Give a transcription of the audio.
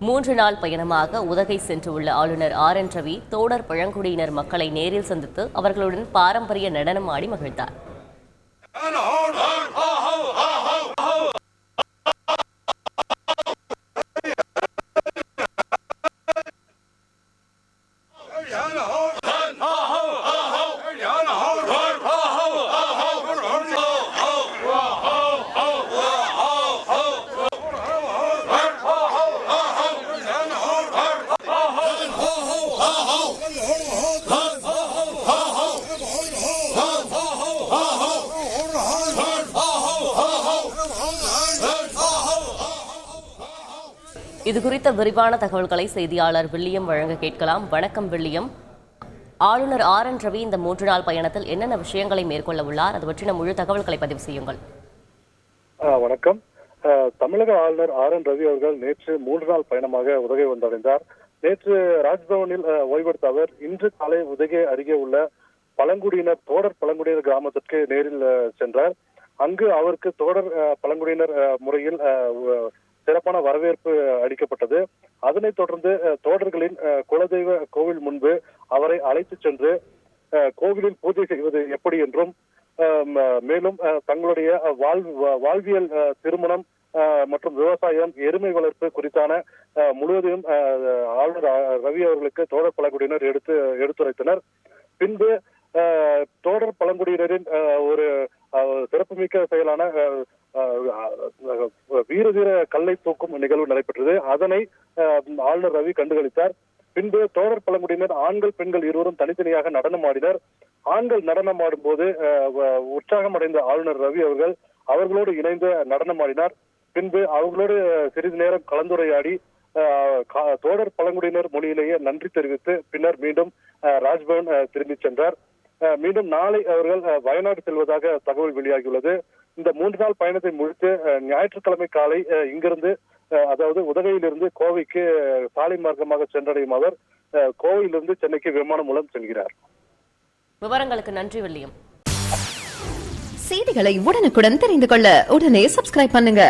3 நாள் பயணமாக உதகை சென்றுள்ள ஆளுநர் RN ரவி தோடர் பழங்குடியினர் மக்களை நேரில் சந்தித்து அவர்களுடன் பாரம்பரிய நடனம் ஆடி மகிழ்ந்தார். இதுகுறித்த விரிவான தகவல்களை செய்தியாளர் வில்லியம் வழங்க கேட்கலாம். வணக்கம் வில்லியம். ஆளுநர் RN ரவி இந்த 3 நாள் பயணத்தில் என்னென்ன விஷயங்களை மேற்கொள்ள உள்ளார், அது பற்றின முழு தகவல்களை பதிவு செய்யுங்கள். வணக்கம். தமிழக ஆளுநர் RN ரவி அவர்கள் நேற்று 3 நாள் பயணமாக உதகை வந்தடைந்தார். நேற்று ராஜ்பவனில் ஓய்வெடுத்த அவர் இன்று காலை உதகை அருகே உள்ள தோடர் பழங்குடியினர் கிராமத்திற்கு நேரில் சென்றார். அங்கு அவருக்கு தோடர் பழங்குடியினர் முறையில் சிறப்பான வரவேற்பு அளிக்கப்பட்டது. அதனைத் தொடர்ந்து தோடர்களின் குலதெய்வ கோவில் முன்பு அவரை அழைத்து சென்று கோவிலில் பூஜை செய்வது எப்படி என்றும் மேலும் தங்களுடைய வாழ்வியல் திருமணம் மற்றும் விவசாயம் எருமை வளர்ப்பு குறித்தான முழுவதையும் ஆளுநர் ரவி அவர்களுக்கு தோடர் பழங்குடியினர் எடுத்துரைத்தனர். பின்பு தோடர் பழங்குடியினரின் ஒரு சிறப்புமிக்க செயலான வீர கல்லை தூக்கும் நிகழ்வு நடைபெற்றது. அதனை ஆளுநர் ரவி கண்டுகளித்தார். பின்பு தோடர் பழங்குடியினர் ஆண்கள் பெண்கள் இருவரும் தனித்தனியாக நடனம் ஆடினர். ஆண்கள் நடனம் ஆடும் போது உற்சாகம் அடைந்த ஆளுநர் ரவி அவர்கள் அவர்களோடு இணைந்து நடனம் ஆடினார். பின்பு அவர்களோடு சிறிது நேரம் கலந்துரையாடி தோடர் பழங்குடியினர் மொழியிலேயே நன்றி தெரிவித்து பின்னர் மீண்டும் ராஜ்பவன் திரும்பி சென்றார். மீண்டும் நாளை அவர்கள் வயநாடு செல்வதாக தகவல் வெளியாகியுள்ளது. இந்த 3 நாள் பயணத்தை முடித்து ஞாயிற்றுக்கிழமை காலை இங்கிருந்து அதாவது உதகையிலிருந்து கோவைக்கு சாலை மார்க்கமாக சென்றடையும் அவர் கோவையிலிருந்து சென்னைக்கு விமானம் மூலம் செல்கிறார். விவரங்களுக்கு நன்றி வில்லியம். செய்திகளை உடனுக்குடன் தெரிந்து கொள்ள உடனே சப்ஸ்கிரைப் பண்ணுங்க.